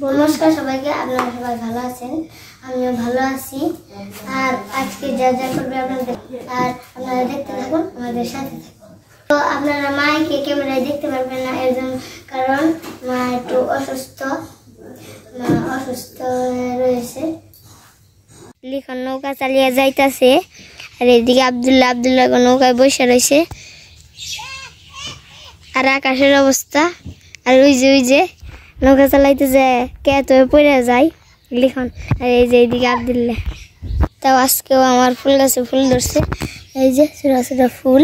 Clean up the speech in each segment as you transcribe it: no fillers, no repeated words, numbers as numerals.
নমস্কার সবাইকে, আপনারা সবাই ভালো আছেন, আমিও ভালো আছি। আর আজকে যা যা করবে আপনারা দেখতে থাকুন, আমাদের সাথে থাকুন। তো আপনারা মাকে ক্যামেরায় দেখতে পারবেন না, এর জন্য কারণ মা একটু অসুস্থ রয়েছে। লিখন নৌকা চালিয়ে যাইতেছে, আর এদিকে আব্দুল্লাহ নৌকায় বসে রয়েছে। আর আকাশের অবস্থা, আর ওই যে নৌকা চালাইতে যায় কে তো পড়ে যায় লিখন। আর এই যে এইদিকে আব্দুল্লাহ, তাও আজকেও আমার ফুল গাছে ফুল ধরছে, এই যে ছোটা ছোটা ফুল।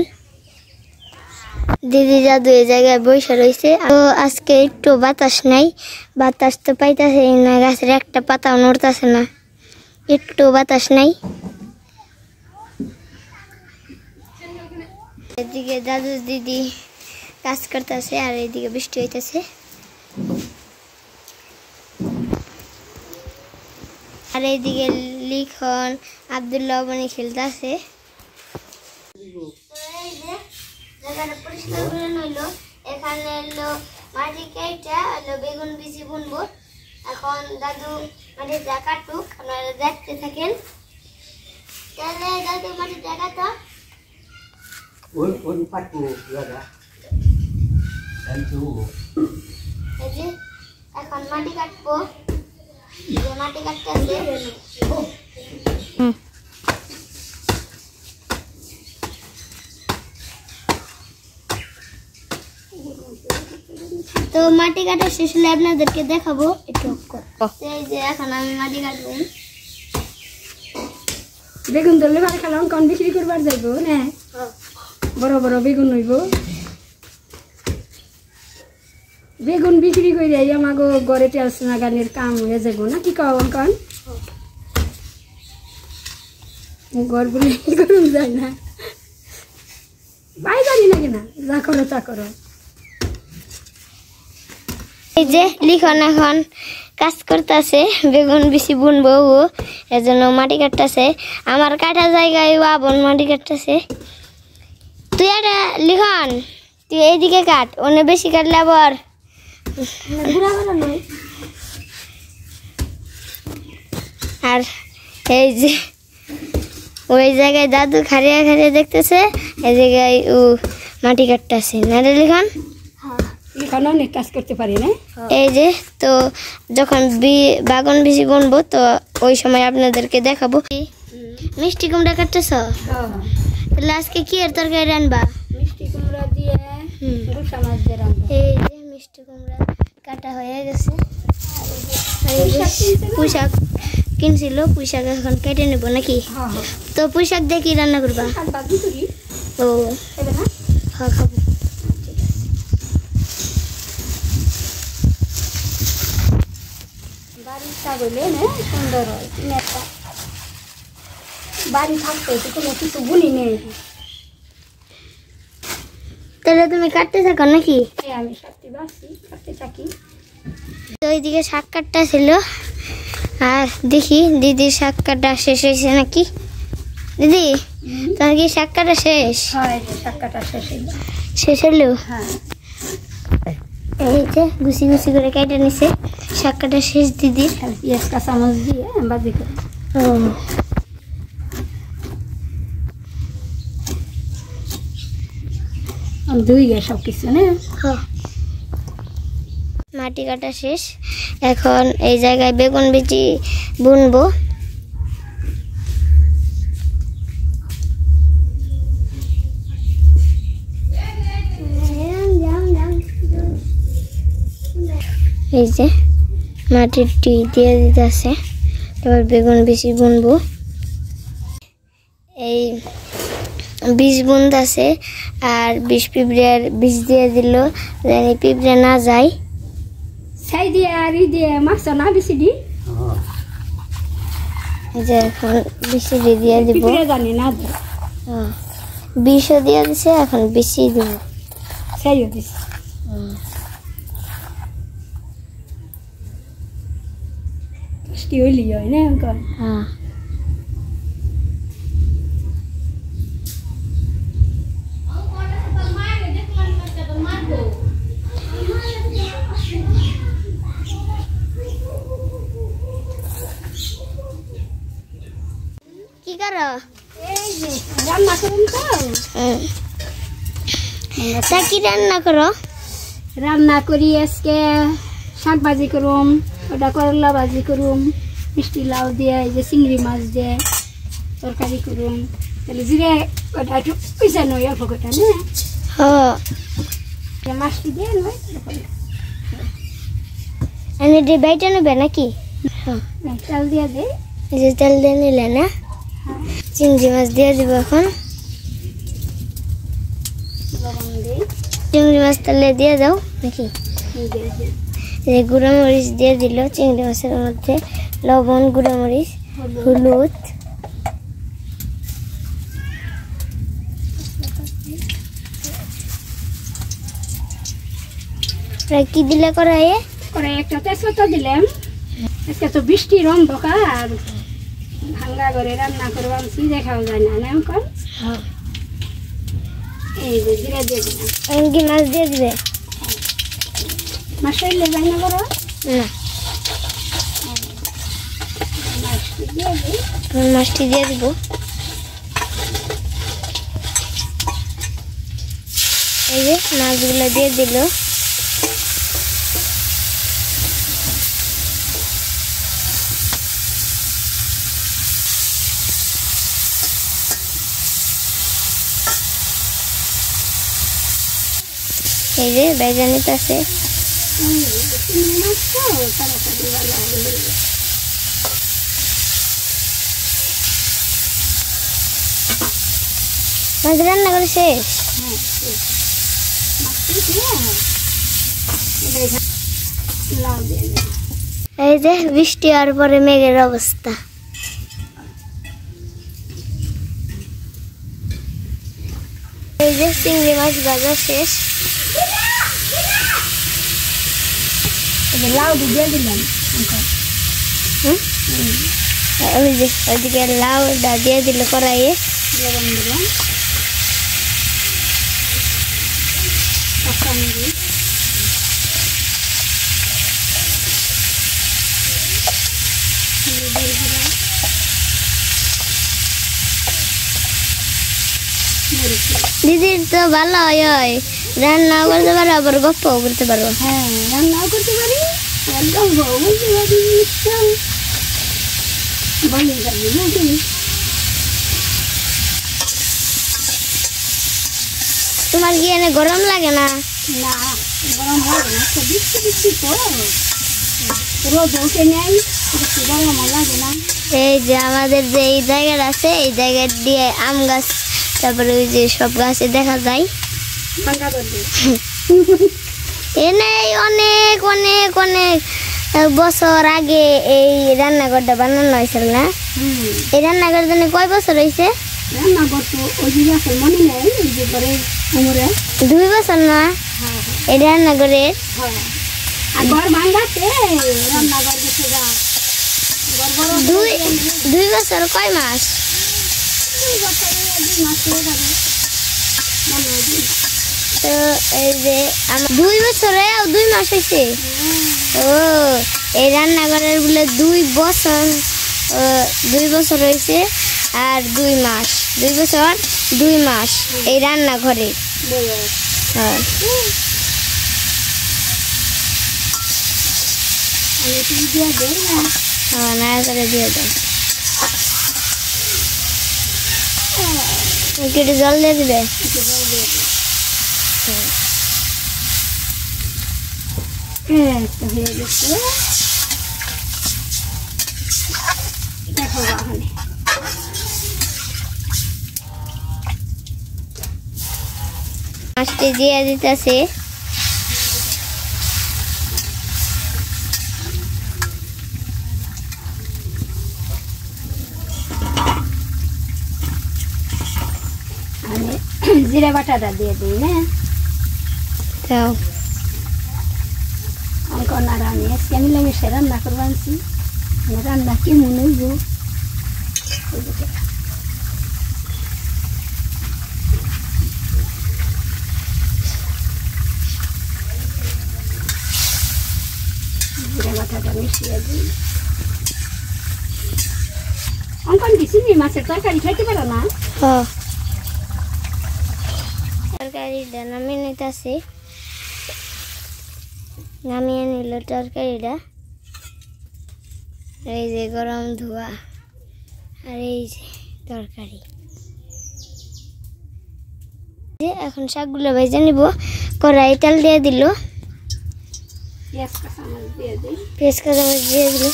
দিদি জাদু এই জায়গায় বসে রয়েছে। তো আজকে একটু বাতাস নাই, বাতাস তো পাইতেছে না, গাছের একটা পাতাও নড়তেছে না, একটু বাতাস নাই। এদিকে দাদু দিদি কাজ করতেছে, আর এইদিকে বৃষ্টি হইতেছে। আর এইদিকে লিখন আব্দুল্লাহ বনি খেলতেছে। পরিষ্কার করে নইলো, এখানে এলো মাটি কেটে এলো বেগুন বিচি বুনবো। এখন দাদু মাটিটা কাটুক, আপনারা দেখতে থাকেন। দাদু মাটিটা কাটো। এখন মাটি কাটবো, মাটি কাটতেছে। তো মাটি কাটা শেষ হলে আপনাদেরকে দেখাবো একটু। এই যে এখন আমি মাটি কাটবো। বেগুন ধরলে ভালো খেলাম, কন বিক্রি করবার যাইব না, বড় বড় বেগুন হইব। বেগুন বিক্রি করে আমাকে ঘরে টেলস নাগানের কাম হয়ে যাব না, কি কও কন? ঘর বলে করুন যায় না, বাই জানি না কেনা, যা করো তা করো। এই যে লিখন এখন কাজ করতেছে, বেগুন বেশি বুনবো, এর জন্য মাটি কাটতেছে। আমার কাটা জায়গায় বোন মাটি কাটতেছে। তুই একটা লিখন, তুই এইদিকে কাট, অন্য বেশি কাটলে আবার আর এই যে ওই জায়গায় দাদু খাড়িয়া খাড়িয়া দেখতেছে, এই জায়গায় ও মাটি কাটতেছে না রে লিখন? অনেক কাজ করতে পারি না। এই যে তো যখন বাগান বেশি বুনবো, তো ওই সময় আপনাদেরকে দেখাবো। মিষ্টি কুমড়া কাটতেছ? তাহলে আজকে কি এর তরকারি রান্না? মিষ্টি কুমড়া দিয়ে রুসা মাছ দিয়ে রান্না। এই যে মিষ্টি কুমড়া কাটা হয়ে গেছে। পুঁইশাক কিনছিল, পুঁইশাক এখন কেটে নেবো নাকি? তো পুঁইশাক দিয়ে কি রান্না করবা? ও হ্যাঁ, খাবো। সুন্দর হয়, বাড়ি থাকতে কোনো কিছু বুনি নেই। তাহলে তুমি কাটতে থাকো নাকি? আমি কাটতে থাকি। তো ওইদিকে শাক কাটটা ছিল, আর দেখি দিদির শাক কাটা শেষ হয়েছে নাকি। দিদি তোমার কি শাক কাটা শেষ? শাক কাটা শেষ হলো। হ্যাঁ, এই যে গুছি গুছি করে কেটে নিছে, শাক কাটা শেষ দিদির। পেঁয়াজ কাঁচামচ দিয়ে বাজি করে। দুই গে সব কিছু না। মাটি কাটা শেষ, এখন এই জায়গায় বেগুন বিচি বুনবো। এই যে মাটির টি দিয়ে দিতেছে, এবার বেগুন বেশি বুনবো। এই বীজ বুনতেছে, আর পিঁপড়ের বীজ দিয়ে দিল, যেন পিঁপড়ে না যায়। ছাই দিয়ে আর দিয়ে মাছ না বেশি দি, যে এখন বেশি দিয়ে দিব, জানি না বিষও দিয়ে দিছে, এখন বেশি দিব, ছাইও দিছে। হইলি হয় না। হ্যাঁ, করো? এই যে রান্না করুন তো। তা কি রান্না করো? রান্না করি আজকে শাক ভাজি করুম, ওটা করলা ভাজি করুম, মিষ্টি লাউ দিয়ে এই যে চিংড়ি মাছ দিয়ে তরকারি করুম। তাহলে জিরে ওটা একটু পয়সা নই অল্প কটা না মাছটি দিয়ে নয় আমি যে বাইটা নেবে নাকি? চাল দিয়ে দে। এই যে তেল দিয়ে নিলে না, চিংড়ি মাছ দিয়ে দিব এখন। লবণ দিই, চিংড়ি মাছ তেলে দিয়ে দাও নাকি? এই গুঁড়ো মরিচ দিয়ে দিল চিংড়ি মাছের মধ্যে, লবণ, গুঁড়ো মরিচ, হলুদ। কি দিলে কড়াইয়ে? কড়াই একটা তেজপাতা দিলাম। আজকে তো বৃষ্টির অন্ধকার, ভাঙ্গা করে রান্না করবো আনছি, দেখাও যায় না এখন। এই যে জিরা দিয়ে দিলাম। কি মাছ দিয়ে দিবে? মাছ হইলে যায় না বড় না, মাছটি দিয়ে দিই। মাছটি দিয়ে দিব। এই যে মাছগুলো দিয়ে দিল। এই যে বেগুনিতে আছে। মাছ রান্না করে শেষ? এই যে বৃষ্টি হওয়ার পরে মেঘের অবস্থা। এই যে চিংড়ি মাছ ভাজা শেষ। লাউ দিয়ে দিলাম। ওই যে ওইদিকে লাউ দিয়ে দিল কড়াইয়ে। লবণ দিলাম, কাঁচামরিচ, হলুদের গুঁড়া, মরিচ। দিদির তো ভালো হয়, রান্নাও করতে পারো আবার গপ্পও করতে পারো। হ্যাঁ, রান্নাও করতে পারি, একদম বলতে পারি। ভালো যাবে নাকি? তোমার কি এনে গরম লাগে না? না, গরম লাগে না, তো বৃষ্টি বৃষ্টি তো রোদ উঠে নেই, একটু গরম লাগে না। এই যে আমাদের যে এই জায়গাটা আছে, এই জায়গা দিয়ে আম গাছ, তারপরে ওই যে সব গাছে দেখা যায়। ভাঙ্গা করবে। এনে অনেক অনেক অনেক বছর আগে এই রান্নাঘরটা বানানো হয়েছিল না? এই রান্নাঘর জন্য কয় বছর হয়েছে? রান্নাঘর তো ওই যে গাছের মনে নেই, ওই যে ঘরে উমরে 2 বছর না এই রান্নাঘরের? আর ঘর ভাঙ্গাতে রান্নাঘর গেছে গা। ঘর বড় 2 বছর কয় মাস? 2 বছরে 2 মাস হয়ে যাবে মনে হয়। তো এই যে আমার 2 বছরে 2 মাস হয়েছে। ও, এই রান্নাঘরের বলে 2 বছর, 2 বছর হয়েছে আর 2 মাস, 2 বছর 2 মাস এই রান্নাঘরে। হ্যাঁ, নাড়া করে দিয়ে দাও। একটু জল দিয়ে দিবে। হয়ে গেছে, দেখো বাহানে মাছটি দিয়ে দিতেছে। জিরা বাটাটা দিয়ে দিই না। দাও। অঙ্কনারা আমি আজকে মিলেমিশে রান্না করবো আনছি। রান্না কি মনে হইব? জিরা বাটাটা মিশিয়ে দিই। অঙ্কন কি চিংড়ি মাছের তরকারি খাইতে পারো না? তরকারিটা নামিয়ে নিতেছি, নামিয়ে নিল তরকারিটা। এই যে গরম ধোয়া আর এই যে তরকারি। এখন শাকগুলো ভেজে নিব। কড়াই তেল দিয়ে দিল, পেঁয়াজ কাঁচামরিচ দিয়ে দিই। পেঁয়াজ কাঁচামরিচ দিয়ে দিল।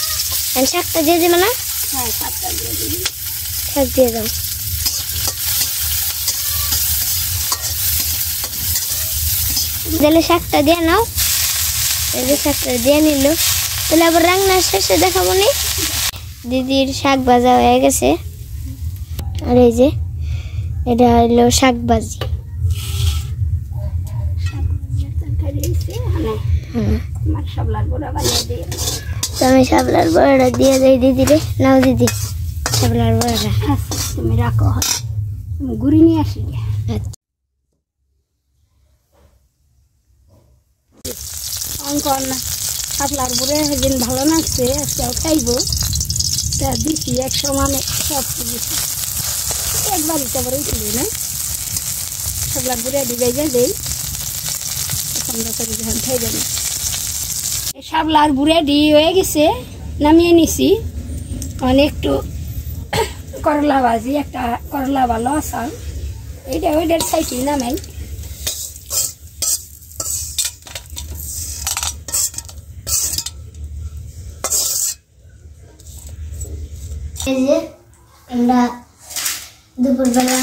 শাকটা দিয়ে দিবে না? হ্যাঁ, শাকটা দিয়ে দিই। শাক দিয়ে দাও। দিলে শাকটা দিয়ে নাও। এই যে শাকটা দিয়ে নিল। তাহলে আবার রান্না শেষে দেখাবো নি। দিদির শাক ভাজা হয়ে গেছে। আর এই যে এটা হলো শাক ভাজি। তো আমি শাপলার বড়াটা দিয়ে দিই দিদিরে। নাও দিদি শাপলার বড়াটা। তুমি রাখো, ঘুরি নিয়ে আসি। অঙ্কন শাপলার বড়ে যেদিন ভালো লাগছে আজকেও খাইবো, তা দিচ্ছি এক সমানে সব দিচ্ছি। একবার ইচ্ছা করে উঠল না, শাপলার বড়ে ডিবাই দেই। যখন খাইবেন শাপলার বুড়ে ডি হয়ে গেছে, নামিয়ে নিছি। একটু করলা ভাজি, একটা করলা ভালো আসাল, এইটা ওইটার সাইডে নামাই। এই যে আমরা দুপুরবেলা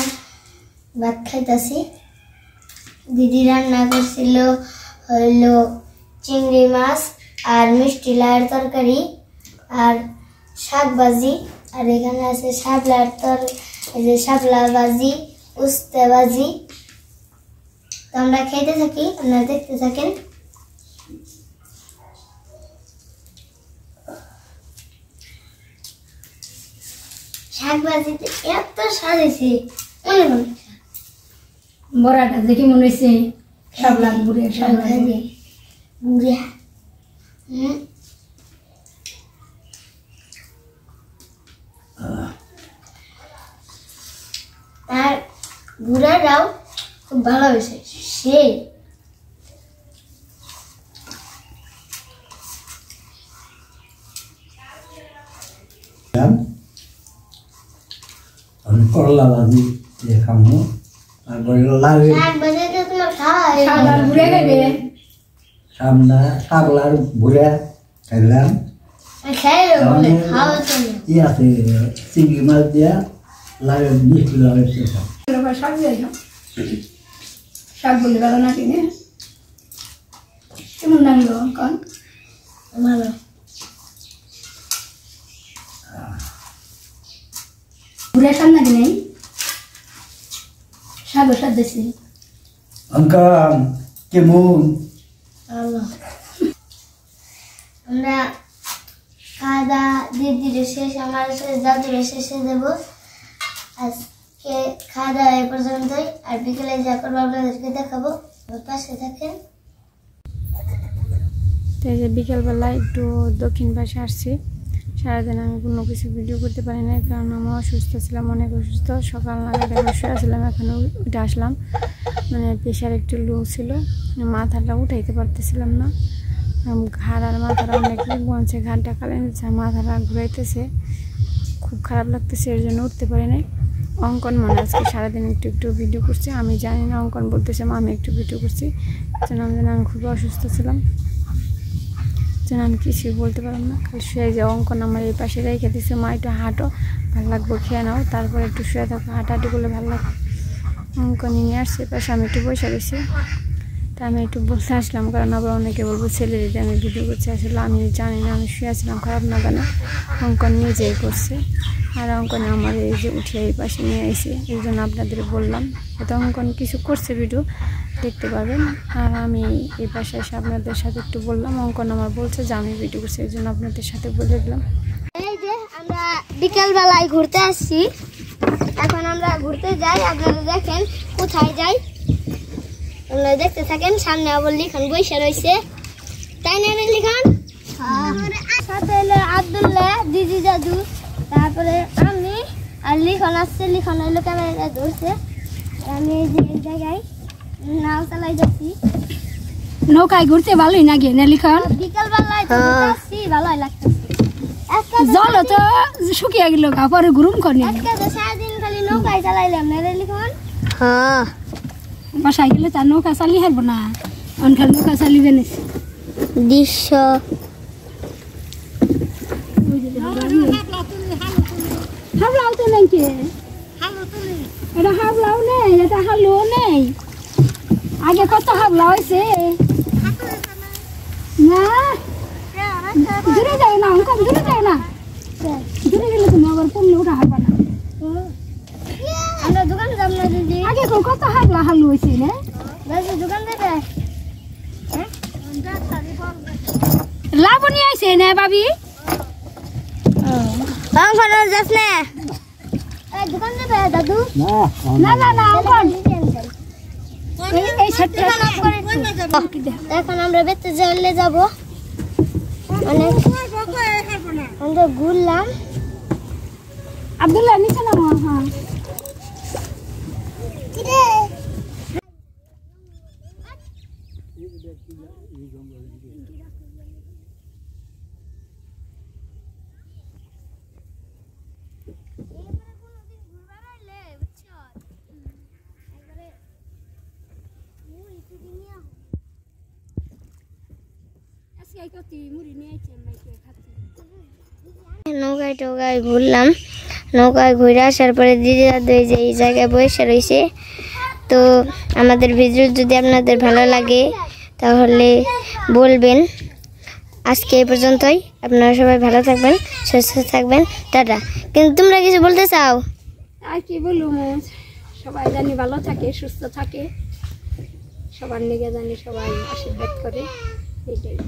ভাত খাইতেছি। দিদি রান্না করছিল হইলো চিংড়ি মাছ আর মিষ্টি লাউয়ের তরকারি আর শাক ভাজি। আর এখানে আছে শাপলা ভাজি, উস্তে ভাজি। তো আমরা খেতে থাকি, আপনারা দেখতে থাকেন। শাক ভাজিতে এত সাজেছি, বড়াটা দেখে মনে হয়েছে শাপলার বুড়ে বুড়িয়া। আর বুড়াটাও খুব ভালো হয়েছে, সেই আমি করলা ভাজি দিয়ে খাবো। তারপরে তোমার খাওয়া শাপলার বুড়ে খাইবে। সামনা শাপলার ভুড়া খাইলাম। ই আছে চিংড়ি মাছ দিয়া লাগে মিষ্টি লাউয়ের চোখা। শাক দিয়ে শাক বলে ভালো না কিনে কেমন লাগলো অঙ্কন? ভালো। বুড়ে শাক নাকি নেই? শাক সাদ দিছি অঙ্কন কেমন? ভালো। আমরা খাওয়া দাওয়া দিদির শেষ, আমার শেষ, দাদুর শেষে দেবো। আজকে খাওয়া দাওয়া এ পর্যন্তই। আর বিকেলে যা করবো আপনাদেরকে দেখাবো, পাশে থাকেন। বিকেলবেলা একটু দক্ষিণ পাশে আসছি। সারাদিন আমি কোনো কিছু ভিডিও করতে পারি না, কারণ আমি অসুস্থ ছিলাম, অনেক অসুস্থ। সকাল নাগাদ শুয়ে আসলাম, এখন উঠে আসলাম। মানে প্রেশার একটু লো ছিল, মাথাটা উঠাইতে পারতেছিলাম না। ঘাড় আর মাথাটা অনেক বলছে, ঘাড়টা কালে নিচ্ছে, মাথাটা ঘুরাইতেছে, খুব খারাপ লাগতেছে, এর জন্য উঠতে পারি নাই। অঙ্কন মনে আজকে সারাদিন একটু একটু ভিডিও করছি, আমি জানি না। অঙ্কন বলতেছে আমি একটু ভিডিও করছি, আমি খুব অসুস্থ ছিলাম, যেন আমি কিছুই বলতে পারলাম না। খালি শুয়ে যাও। অঙ্কন আমার এই পাশে রেখে দিচ্ছে, মা একটু হাঁটো, ভালো লাগবো, খেয়ে নাও, তারপরে একটু শুয়ে থাকো, হাঁটাহাঁটি করলে ভালো লাগবে। অঙ্কন নিয়ে আসছে পাশে, আমি একটু বসে রয়েছি। তা আমি একটু বলতে আসলাম, কারণ আবার অনেকে বলবো ছেলে দিদি আমি ভিডিও করছি। আসলে আমি জানি না, আমি শুয়ে আসলাম, খারাপ না কেন। অঙ্কন নিজেই করছে, আর অঙ্কন আমার এই যে উঠিয়ে এই পাশে নিয়ে এসে, এই জন্য আপনাদের বললাম। এত অঙ্কন কিছু করছে, ভিডিও দেখতে পাবেন। আর আমি এই পাশে এসে আপনাদের সাথে একটু বললাম। অঙ্কন আমার বলছে যে আমি ভিডিও করছি, এই জন্য আপনাদের সাথে বলে দিলাম। এই যে আমরা বিকালবেলায় ঘুরতে আসছি, এখন আমরা ঘুরতে যাই। আপনারা দেখেন কোথায় যাই, আপনারা দেখতে থাকেন। সামনে আবার লিখন বসে রয়েছে, তাই না লিখন? সাথে হলো আব্দুল্লাহ, দিদি, দাদু, তারপরে আমি আর লিখন আসছে, লিখন হইলো ক্যামেরা ধরছে। আমি এই যে এই জায়গায় নাও চালাই যাচ্ছি। নৌকায় ঘুরতে ভালোই লাগে না লিখন? বিকাল বেলায় আসছি, ভালোই লাগতেছে। জল তো শুকিয়ে গেল, পরে ঘুরুম করে আজকে তো সারাদিন খালি নৌকায় চালাইলাম না রে লিখন। হ্যাঁ বাসায় গেলে তার নৌকা চালিয়ে হারবো না, অনখান নৌকা চালিয়ে নিছি দৃশ্য হাবলাও তো নেই কে, এটা হাবলাও নেই, এটা হালুও নেই। আগে কত হাবলা হয়েছে না, দূরে যাও না, কম দূরে যাও না, দূরে গেলে তুমি আবার পড়লে ওটা হারবা না। আমরা দোকানে যাব না দিদি? আগে কত হাবলা হালু হয়েছে না, দোকান দেবে? লাবণী আইছে না ভাবি? যাস না দোকান দেবে দাদু? না না না এই সেটটা এখন আমরা বেতে জলে যাব। অনেক আমরা ঘুরলাম। আব্দুল্লাহ নিচে নামো। হ্যাঁ নৌকায় টোকায় ঘুরলাম। নৌকায় ঘুরে আসার পরে দিদি দাদু এই যে এই জায়গায় বসে রয়েছে। তো আমাদের ভিডিও যদি আপনাদের ভালো লাগে তাহলে বলবেন। আজকে এই পর্যন্তই। আপনারা সবাই ভালো থাকবেন, সুস্থ থাকবেন, টাটা। কিন্তু তোমরা কিছু বলতে চাও? আর কি বলবো, সবাই জানি ভালো থাকে, সুস্থ থাকে, সবার নিগে জানি সবাই আশীর্বাদ করে, এইটাই।